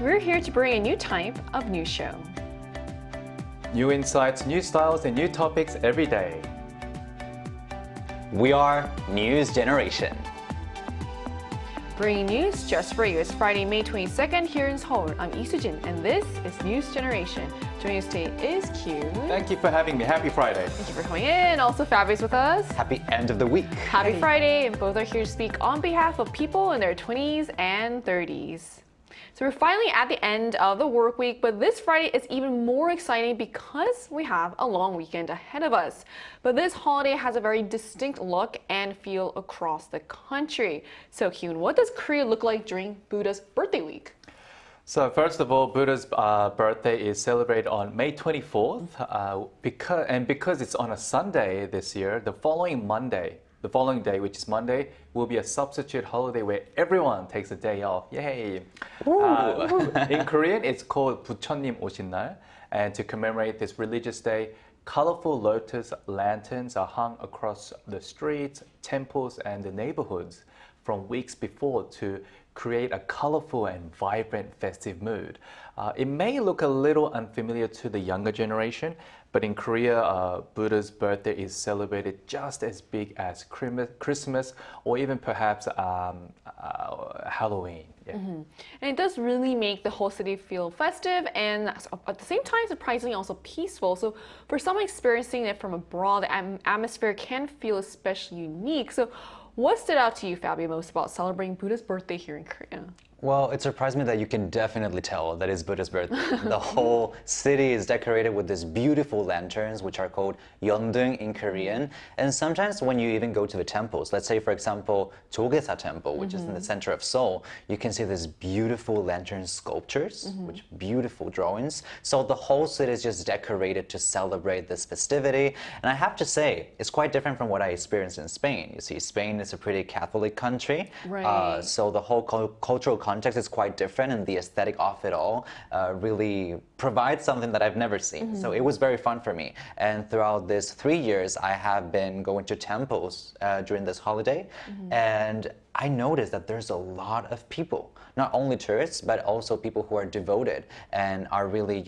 we're here to bring a new type of news show. New insights, new styles, and new topics every day. We are News Generation. Bringing news just for you. It's Friday, May 22nd here in Seoul. I'm Lee Soo-jin, and this is News Generation. Joining us today is Q. Thank you for having me. Happy Friday. Thank you for coming in. Also, Fabi's with us. Happy end of the week. Happy Friday, and both are here to speak on behalf of people in their 20s and 30s. So we're finally at the end of the work week, but this Friday is even more exciting because we have a long weekend ahead of us. But this holiday has a very distinct look and feel across the country. So Kyun, what does Korea look like during Buddha's birthday week? So first of all, Buddha's birthday is celebrated on May 24th. Because it's on a Sunday this year, the following day, which is Monday, will be a substitute holiday where everyone takes a day off. Yay! In Korean, it's called 부처님오신날. And to commemorate this religious day, colorful lotus lanterns are hung across the streets, temples, and the neighborhoods from weeks before to create a colorful and vibrant festive mood. It may look a little unfamiliar to the younger generation, but in Korea, Buddha's birthday is celebrated just as big as Christmas or even perhaps Halloween. Yeah. And it does really make the whole city feel festive and at the same time surprisingly also peaceful. So for someone experiencing it from abroad, the atmosphere can feel especially unique. So what stood out to you, Fabio, most about celebrating Buddha's birthday here in Korea? Well, it surprised me that you can definitely tell that it's Buddha's birthday. The whole city is decorated with these beautiful lanterns, which are called yeondeung in Korean. And sometimes when you even go to the temples, let's say, for example, Jogesa Temple, which is in the center of Seoul, you can see these beautiful lantern sculptures, which beautiful drawings. So the whole city is just decorated to celebrate this festivity. And I have to say, it's quite different from what I experienced in Spain. You see, Spain is a pretty Catholic country. Right. So the whole cultural context is quite different, and the aesthetic of it all really provides something that I've never seen. So it was very fun for me. And throughout these 3 years, I have been going to temples during this holiday, and I noticed that there's a lot of people, not only tourists, but also people who are devoted and are really,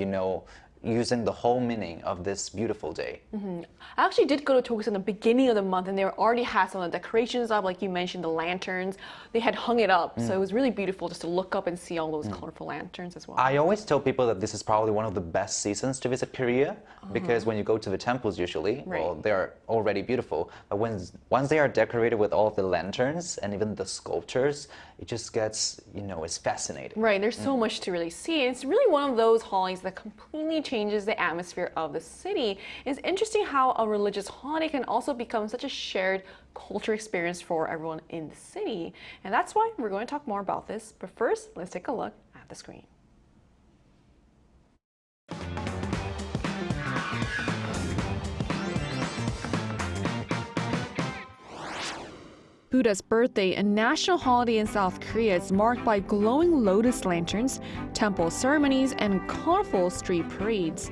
using the whole meaning of this beautiful day. I actually did go to Tokyo in the beginning of the month, and they already had some of the decorations up, like you mentioned, the lanterns. They had hung it up, so it was really beautiful just to look up and see all those colorful lanterns as well. I always tell people that this is probably one of the best seasons to visit Korea, because when you go to the temples usually, well, they're already beautiful, but once they are decorated with all of the lanterns and even the sculptures, it just gets, it's fascinating. Right, there's so much to really see. It's really one of those holidays that completely changes the atmosphere of the city. It's interesting how a religious holiday can also become such a shared culture experience for everyone in the city. And that's why we're going to talk more about this. But first, let's take a look at the screen. Buddha's birthday, a national holiday in South Korea, is marked by glowing lotus lanterns, temple ceremonies, and colorful street parades.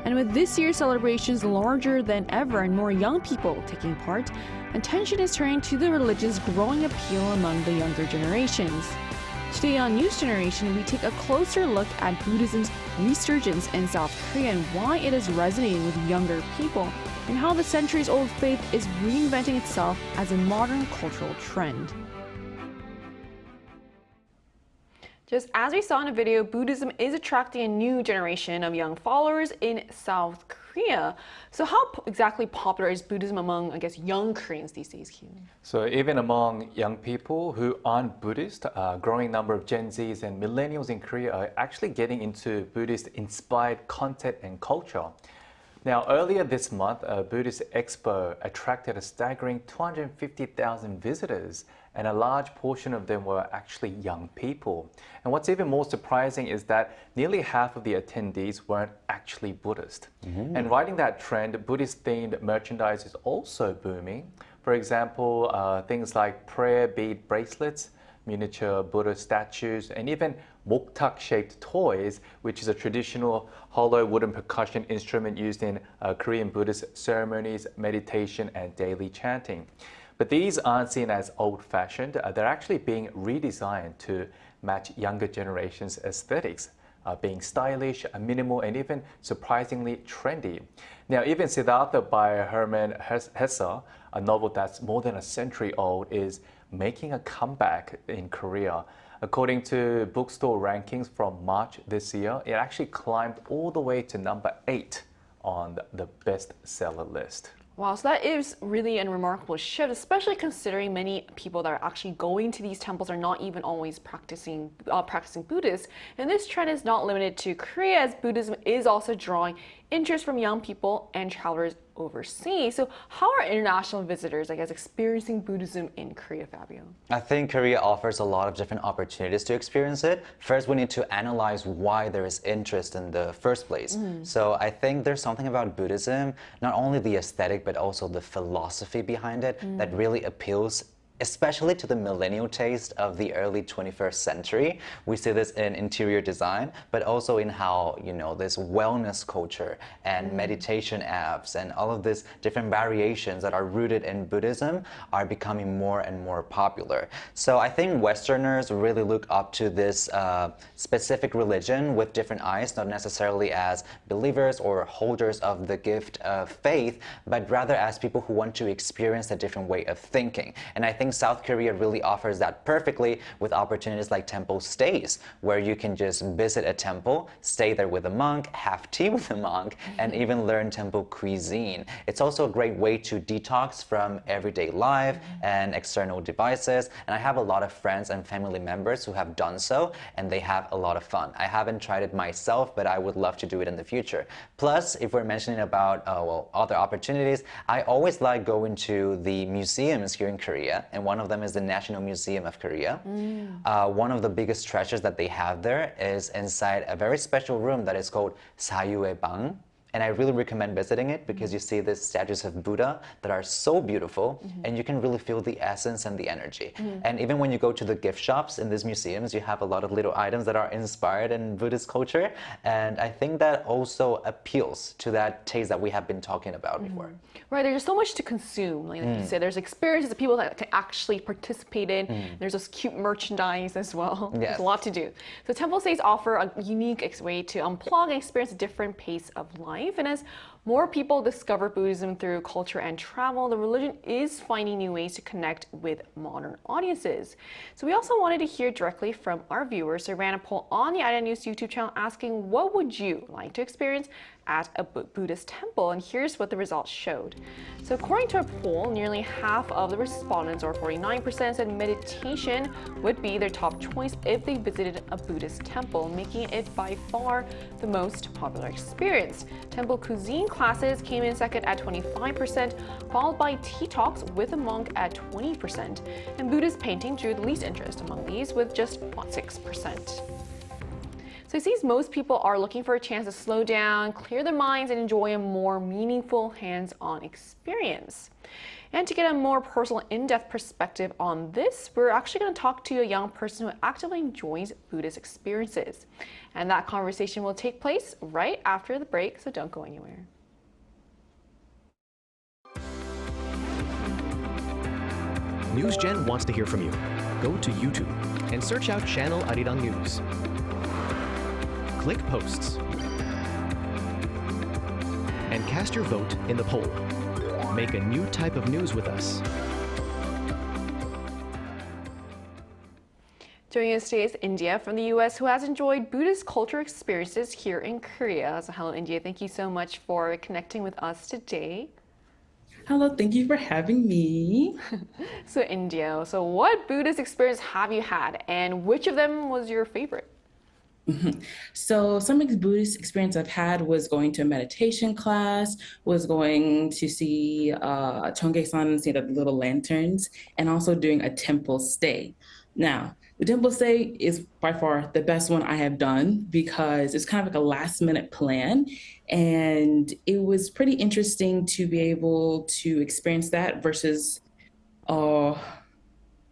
And with this year's celebrations larger than ever and more young people taking part, attention is turning to the religion's growing appeal among the younger generations. Today on News Generation, we take a closer look at Buddhism's resurgence in South Korea and why it is resonating with younger people, and how the centuries-old faith is reinventing itself as a modern cultural trend. Just as we saw in the video, Buddhism is attracting a new generation of young followers in South Korea. So how exactly popular is Buddhism among, young Koreans these days, Kyun? So even among young people who aren't Buddhist, a growing number of Gen Zs and millennials in Korea are actually getting into Buddhist-inspired content and culture. Now, earlier this month, a Buddhist expo attracted a staggering 250,000 visitors, and a large portion of them were actually young people. And what's even more surprising is that nearly half of the attendees weren't actually Buddhist. And riding that trend, Buddhist-themed merchandise is also booming. For example, things like prayer bead bracelets, miniature Buddha statues, and even moktak-shaped toys, which is a traditional hollow wooden percussion instrument used in Korean Buddhist ceremonies, meditation, and daily chanting. But these aren't seen as old-fashioned. They're actually being redesigned to match younger generation's aesthetics, being stylish, minimal, and even surprisingly trendy. Now, even Siddhartha by Hermann Hesse, a novel that's more than a century old, is making a comeback in Korea. According to bookstore rankings from March this year, it actually climbed all the way to number 8 on the bestseller list. Wow, so that is really a remarkable shift, especially considering many people that are actually going to these temples are not even always practicing Buddhist. And this trend is not limited to Korea, as Buddhism is also drawing interest from young people and travelers overseas. So how are international visitors, I guess, experiencing Buddhism in Korea, Fabio? I think Korea offers a lot of different opportunities to experience it. First, we need to analyze why there is interest in the first place. So I think there's something about Buddhism, not only the aesthetic, but also the philosophy behind it that really appeals especially to the millennial taste of the early 21st century. We see this in interior design, but also in how, this wellness culture and meditation apps and all of these different variations that are rooted in Buddhism are becoming more and more popular. So I think Westerners really look up to this specific religion with different eyes, not necessarily as believers or holders of the gift of faith, but rather as people who want to experience a different way of thinking. And I think South Korea really offers that perfectly with opportunities like temple stays, where you can just visit a temple, stay there with a monk, have tea with a monk, and even learn temple cuisine. It's also a great way to detox from everyday life and external devices. And I have a lot of friends and family members who have done so, and they have a lot of fun. I haven't tried it myself, but I would love to do it in the future. Plus, if we're mentioning about other opportunities, I always like going to the museums here in Korea, and one of them is the National Museum of Korea. One of the biggest treasures that they have there is inside a very special room that is called Sayu의 방. And I really recommend visiting it because you see these statues of Buddha that are so beautiful and you can really feel the essence and the energy. And even when you go to the gift shops in these museums, you have a lot of little items that are inspired in Buddhist culture. And I think that also appeals to that taste that we have been talking about before. Right, there's so much to consume. Like you said, there's experiences that people that can actually participate in. There's those cute merchandise as well. Yes. There's a lot to do. So temple stays offer a unique way to unplug and experience a different pace of life. And as more people discover Buddhism through culture and travel, the religion is finding new ways to connect with modern audiences. So we also wanted to hear directly from our viewers. So we ran a poll on the Arirang YouTube channel asking, what would you like to experience at a Buddhist temple? And here's what the results showed. So according to a poll, nearly half of the respondents, or 49%, said meditation would be their top choice if they visited a Buddhist temple, making it by far the most popular experience. Temple cuisine classes came in second at 25%, followed by tea talks with a monk at 20%. And Buddhist painting drew the least interest among these, with just 6%. So it seems most people are looking for a chance to slow down, clear their minds, and enjoy a more meaningful hands-on experience. And to get a more personal, in-depth perspective on this, we're actually going to talk to a young person who actively enjoys Buddhist experiences. And that conversation will take place right after the break, so don't go anywhere. NewsGen wants to hear from you. Go to YouTube and search out channel Arirang Click Posts and cast your vote in the poll. Make a new type of news with us. Joining us today is India from the US, who has enjoyed Buddhist culture experiences here in Korea. So hello, India. Thank you so much for connecting with us today. Hello, thank you for having me. So India, so what Buddhist experience have you had, and which of them was your favorite? So some Buddhist experience I've had was going to a meditation class, was going to see Cheonggye-san, see the little lanterns, and also doing a temple stay. Now, the temple stay is by far the best one I have done because it's kind of like a last minute plan. And it was pretty interesting to be able to experience that versus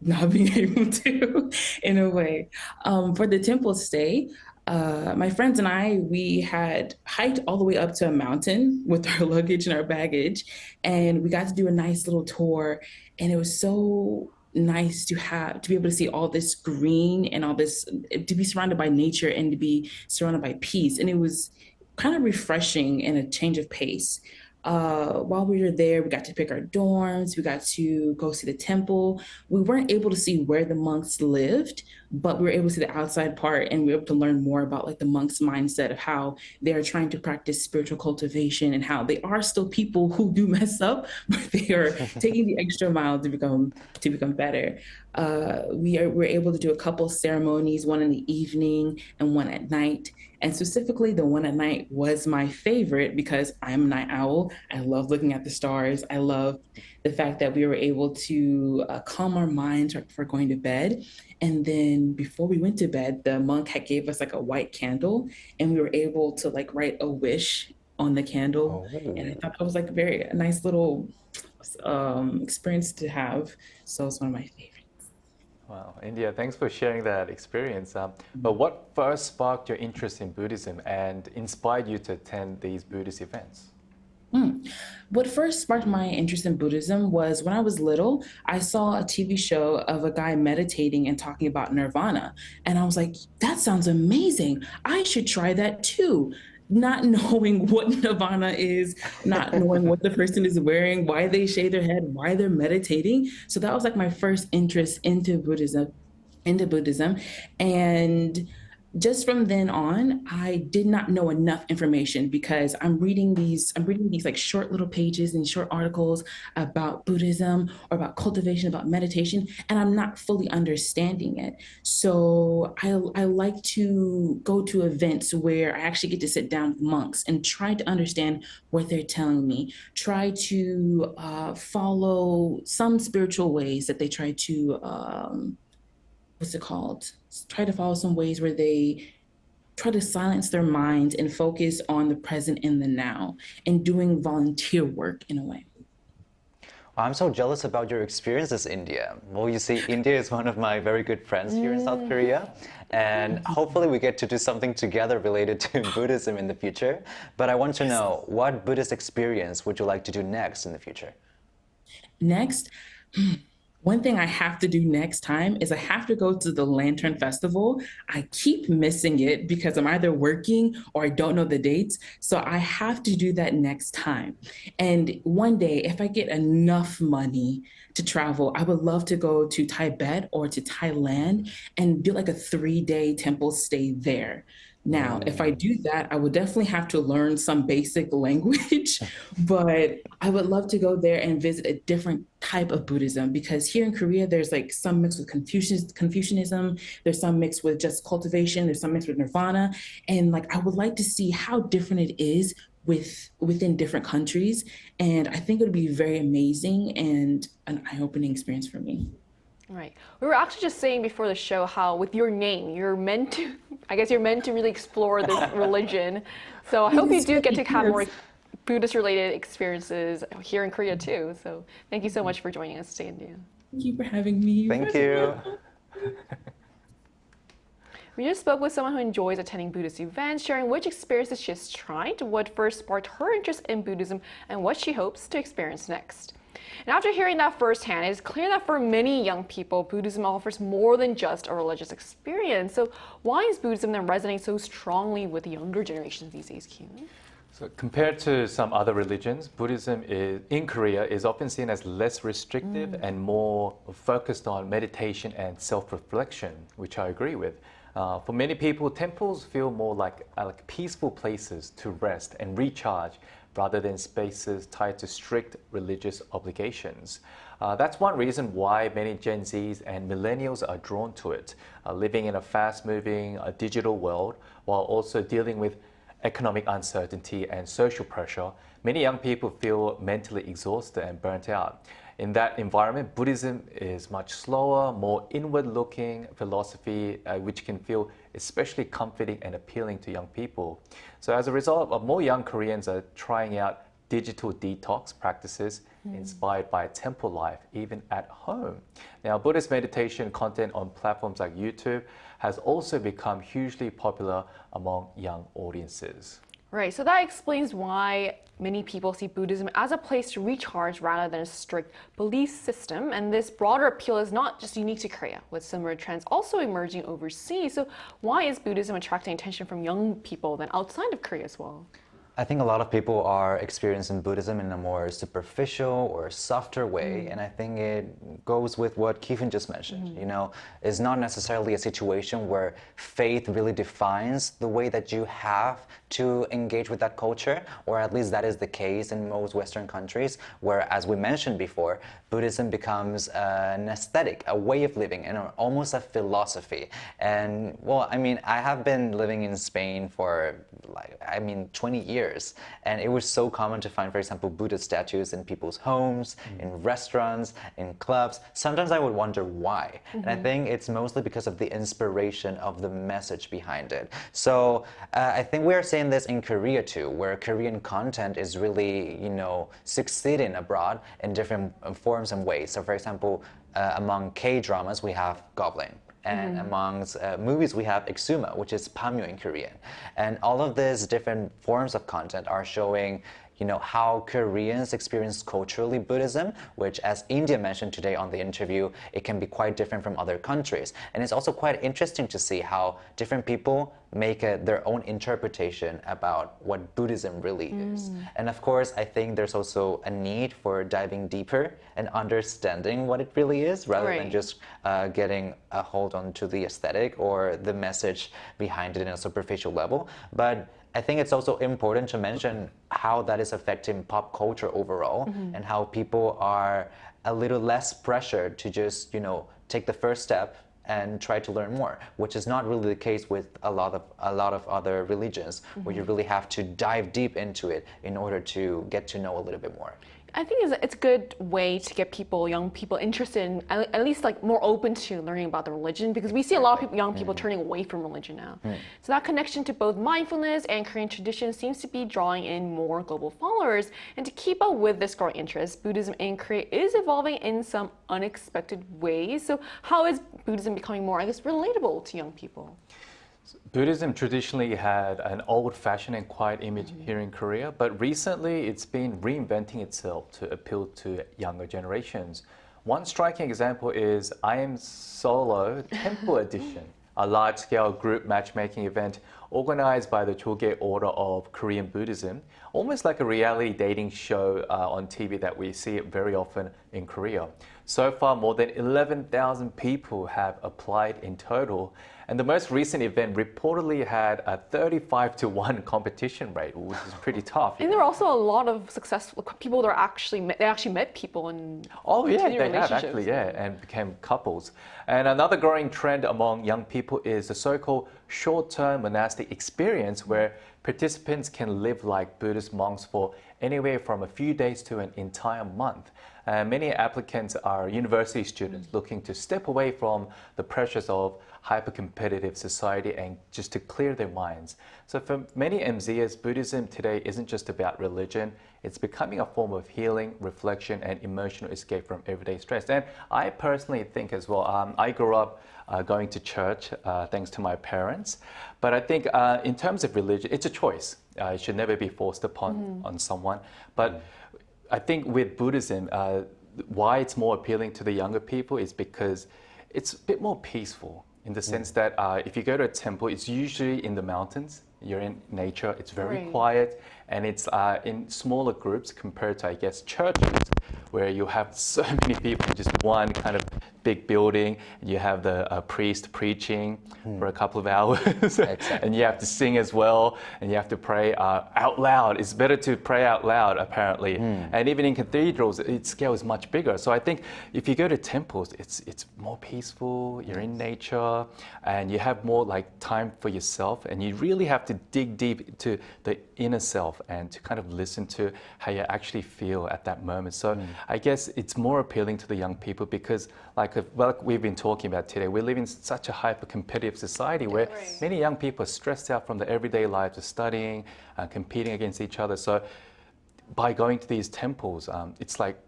not being able to in a way. For the temple stay, my friends and we had hiked all the way up to a mountain with our luggage and our baggage, and we got to do a nice little tour, and it was so nice to be able to see all this green and all this, to be surrounded by nature and to be surrounded by peace. And it was kind of refreshing and a change of pace. While we were there, we got to pick our dorms, we got to go see the temple. We weren't able to see where the monks lived, but we were able to see the outside part, and we were able to learn more about like the monks' mindset of how they're trying to practice spiritual cultivation and how they are still people who do mess up, but they are taking the extra mile to become better. We're able to do a couple ceremonies, one in the evening and one at night. And specifically, the one at night was my favorite because I'm a night owl. I love looking at the stars. I love the fact that we were able to calm our minds for going to bed. And then before we went to bed, the monk had gave us like a white candle, and we were able to like write a wish on the candle. And I thought that was like a nice little experience to have. So it's one of my favorites. Wow, India, thanks for sharing that experience. But what first sparked your interest in Buddhism and inspired you to attend these Buddhist events? What first sparked my interest in Buddhism was when I was little, I saw a TV show of a guy meditating and talking about nirvana. And I was like, that sounds amazing. I should try that too. Not knowing what nirvana is, not knowing what the person is wearing, why they shave their head, why they're meditating. So that was like my first interest into Buddhism. And just from then on, I did not know enough information because I'm reading these like short little pages and short articles about Buddhism or about cultivation, about meditation, and I'm not fully understanding it. So I like to go to events where I actually get to sit down with monks and try to understand what they're telling me, try to follow some spiritual ways that they try to try to follow some ways where they try to silence their minds and focus on the present and the now and doing volunteer work in a way. I'm so jealous about your experiences, India. Well, you see, India is one of my very good friends here in South Korea, and hopefully we get to do something together related to Buddhism in the future. But I want to know, what Buddhist experience would you like to do next in the future? Next, one thing I have to do next time is I have to go to the Lantern Festival. I keep missing it because I'm either working or I don't know the dates. So I have to do that next time. And one day, if I get enough money to travel, I would love to go to Tibet or to Thailand and do like a 3-day temple stay there. Now, if I do that, I would definitely have to learn some basic language, but I would love to go there and visit a different type of Buddhism because here in Korea, there's like some mixed with Confucianism, there's some mixed with just cultivation, there's some mixed with nirvana. And like, I would like to see how different it is within different countries. And I think it would be very amazing and an eye-opening experience for me. Right. We were actually just saying before the show how with your name, you're meant to really explore this religion. So I hope you do get to have more Buddhist related experiences here in Korea too. So thank you so much for joining us today, India. Thank you for having me. Thank you. We just spoke with someone who enjoys attending Buddhist events, sharing which experiences she has tried, what first sparked her interest in Buddhism, and what she hopes to experience next. And after hearing that firsthand, it is clear that for many young people, Buddhism offers more than just a religious experience. So why is Buddhism then resonating so strongly with younger generations these days, Kyun? So compared to some other religions, Buddhism in Korea is often seen as less restrictive and more focused on meditation and self-reflection, which I agree with. For many people, temples feel more like peaceful places to rest and recharge rather than spaces tied to strict religious obligations. That's one reason why many Gen Zs and millennials are drawn to it, living in a fast-moving digital world while also dealing with economic uncertainty and social pressure. Many young people feel mentally exhausted and burnt out. In that environment, Buddhism is much slower, more inward-looking philosophy, which can feel especially comforting and appealing to young people. So as a result, more young Koreans are trying out digital detox practices inspired by temple life, even at home. Now, Buddhist meditation content on platforms like YouTube has also become hugely popular among young audiences. Right, so that explains why many people see Buddhism as a place to recharge rather than a strict belief system. And this broader appeal is not just unique to Korea, with similar trends also emerging overseas. So why is Buddhism attracting attention from young people than outside of Korea as well? I think a lot of people are experiencing Buddhism in a more superficial or softer way, and I think it goes with what Kifin just mentioned. You know, it's not necessarily a situation where faith really defines the way that you have to engage with that culture, or at least that is the case in most Western countries, where, as we mentioned before, Buddhism becomes an aesthetic, a way of living, and almost a philosophy. And well, I mean, I have been living in Spain for 20 years, and it was so common to find, for example, Buddha statues in people's homes, in restaurants, in clubs. Sometimes I would wonder why, and I think it's mostly because of the inspiration of the message behind it. So I think we're seeing this in Korea too, where Korean content is really, succeeding abroad in different forms and ways. So for example, among K-dramas, we have Goblin. And amongst movies, we have Exuma, which is Pamyo in Korean. And all of these different forms of content are showing how Koreans experience culturally Buddhism, which, as India mentioned today on the interview, it can be quite different from other countries. And it's also quite interesting to see how different people make their own interpretation about what Buddhism really is. And of course, I think there's also a need for diving deeper and understanding what it really is, rather than just getting a hold onto the aesthetic or the message behind it in a superficial level. But I think it's also important to mention how that is affecting pop culture overall, and how people are a little less pressured to just, take the first step and try to learn more, which is not really the case with a lot of other religions, where you really have to dive deep into it in order to get to know a little bit more. I think it's a good way to get young people interested in, at least like more open to learning about the religion, because we see a lot of young people turning away from religion now. So that connection to both mindfulness and Korean tradition seems to be drawing in more global followers. And to keep up with this growing interest, Buddhism in Korea is evolving in some unexpected ways. So how is Buddhism becoming more, relatable to young people? Buddhism traditionally had an old-fashioned and quiet image here in Korea, but recently it's been reinventing itself to appeal to younger generations. One striking example is I Am Solo Temple Edition, a large-scale group matchmaking event organized by the Choge Order of Korean Buddhism, almost like a reality dating show on TV that we see very often in Korea. So far, more than 11,000 people have applied in total, and the most recent event reportedly had a 35-1 competition rate, which is pretty tough. And there are also a lot of successful people that are actually met people and they have actually, and became couples. And another growing trend among young people is the so-called short-term monastic experience, where participants can live like Buddhist monks for anywhere from a few days to an entire month. Many applicants are university students looking to step away from the pressures of hyper-competitive society and just to clear their minds. So for many MZers, Buddhism today isn't just about religion, it's becoming a form of healing, reflection, and emotional escape from everyday stress. And I personally think as well, I grew up going to church thanks to my parents. But I think in terms of religion, it's a choice. It should never be forced upon on someone. But I think with Buddhism, why it's more appealing to the younger people is because it's a bit more peaceful, in the sense that if you go to a temple, it's usually in the mountains. You're in nature, it's very quiet, and it's in smaller groups compared to, I guess, churches, where you have so many people in just one kind of big building, and you have the priest preaching for a couple of hours, and you have to sing as well, and you have to pray out loud. It's better to pray out loud, apparently. And even in cathedrals, its scale is much bigger. So I think if you go to temples, it's more peaceful, you're in nature, and you have more like time for yourself, and you really have to dig deep into the inner self and to kind of listen to how you actually feel at that moment. So I guess it's more appealing to the young people because like we've been talking about today, we live in such a hyper-competitive society where many young people are stressed out from the everyday lives of studying, competing against each other. So by going to these temples, it's like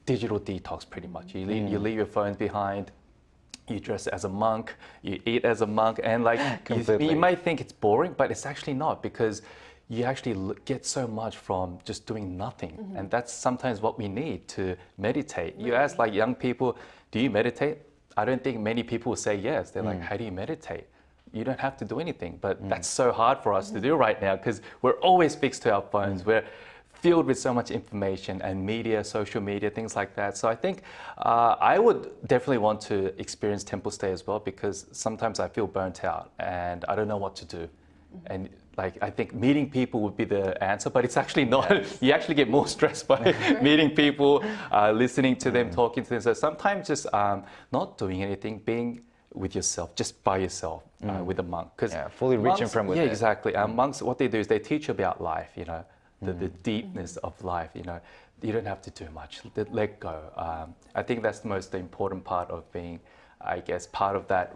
digital detox pretty much. You leave your phones behind, you dress as a monk, you eat as a monk, and like you might think it's boring, but it's actually not, because you actually get so much from just doing nothing. And that's sometimes what we need to meditate. You ask like young people, do you meditate? I don't think many people say yes. They're like, how do you meditate? You don't have to do anything, but that's so hard for us to do right now because we're always fixed to our phones. We're filled with so much information and media, social media, things like that. So I think I would definitely want to experience temple stay as well because sometimes I feel burnt out and I don't know what to do. And like I think meeting people would be the answer, but it's actually not. You actually get more stressed by meeting people, listening to them, talking to them. So sometimes just not doing anything, being with yourself, just by yourself, with a monk. Because fully reaching from within. Yeah, exactly. Monks, what they do is they teach about life, you know, the deepness of life, you know. You don't have to do much, let go. I think that's the most important part of being, I guess, part of that,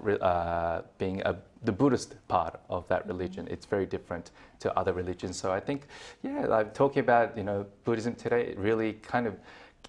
being the Buddhist part of that religion. It's very different to other religions. So I think, yeah, like talking about, you know, Buddhism today, it really kind of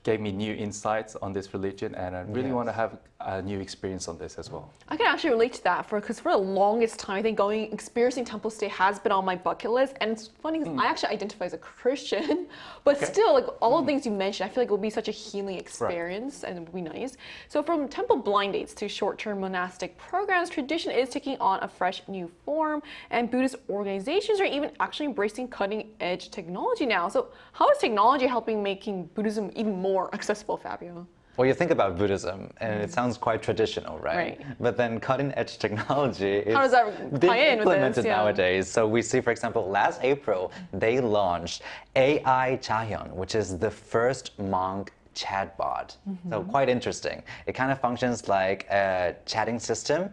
gave me new insights on this religion, and I really want to have a new experience on this as well. I can actually relate to that because for the longest time, I think experiencing temple stay has been on my bucket list. And it's funny because I actually identify as a Christian, but still, like all the things you mentioned, I feel like it will be such a healing experience and it would be nice. So from temple blind dates to short-term monastic programs, tradition is taking on a fresh new form, and Buddhist organizations are even actually embracing cutting-edge technology now. So how is technology helping making Buddhism even more accessible, Fabio? Well, you think about Buddhism, and it sounds quite traditional, right? But then cutting-edge technology is how does that tie in with implemented this? nowadays. So we see, for example, last April, they launched AI Chahyun, which is the first monk chatbot. So quite interesting. It kind of functions like a chatting system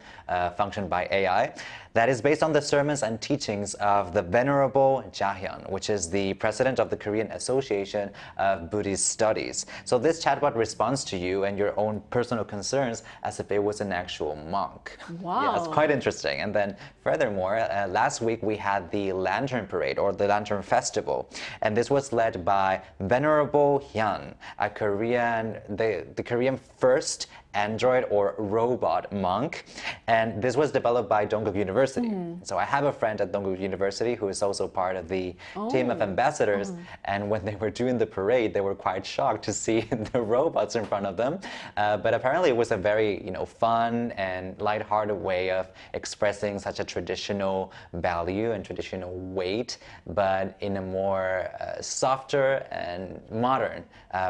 functioned by AI that is based on the sermons and teachings of the Venerable Chahyun, which is the president of the Korean Association of Buddhist Studies. So this chatbot responds to you and your own personal concerns as if it was an actual monk. Wow. Yeah, it's quite interesting. And then furthermore, last week we had the Lantern Parade or the Lantern Festival. And this was led by Venerable Hyun, a the Korean first Android or robot monk, and this was developed by Dongguk University. So I have a friend at Dongguk University who is also part of the team of ambassadors, and when they were doing the parade, they were quite shocked to see the robots in front of them. But apparently it was a very, you know, fun and lighthearted way of expressing such a traditional value and traditional weight, but in a more softer and modern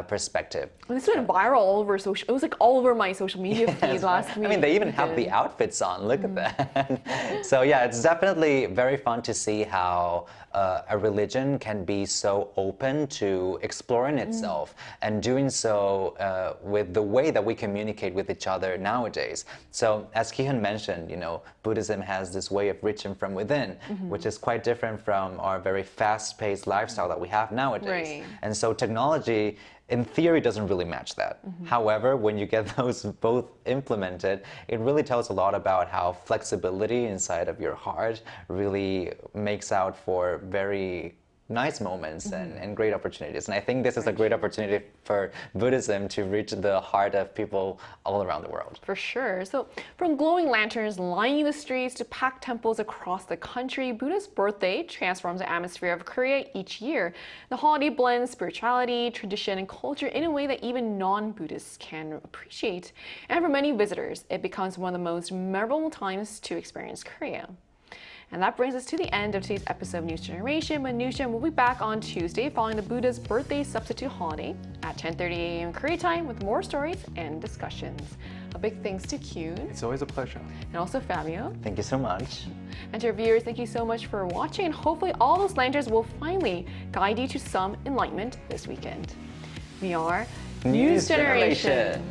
perspective. Well, this went viral all over social. It was like all over my social media feed last week. I mean, they even have the outfits on. Look at that. So yeah, it's definitely very fun to see how a religion can be so open to exploring itself and doing so with the way that we communicate with each other nowadays. So as Ki-hyun mentioned, you know, Buddhism has this way of reaching from within, which is quite different from our very fast-paced lifestyle that we have nowadays. Right. And so technology, in theory, doesn't really match that. However, when you get those both implemented, it really tells a lot about how flexibility inside of your heart really makes out for very nice moments and great opportunities. And I think this is a great opportunity for Buddhism to reach the heart of people all around the world. For sure. So from glowing lanterns lining the streets to packed temples across the country, Buddha's birthday transforms the atmosphere of Korea each year. The holiday blends spirituality, tradition, and culture in a way that even non-Buddhists can appreciate. And for many visitors, it becomes one of the most memorable times to experience Korea. And that brings us to the end of today's episode of News Generation. But News Gen will be back on Tuesday following the Buddha's birthday substitute holiday at 10:30 a.m. Korea time with more stories and discussions. A big thanks to Kyun. It's always a pleasure. And also Fabio. Thank you so much. And to our viewers, thank you so much for watching. And hopefully all those lanterns will finally guide you to some enlightenment this weekend. We are News Generation.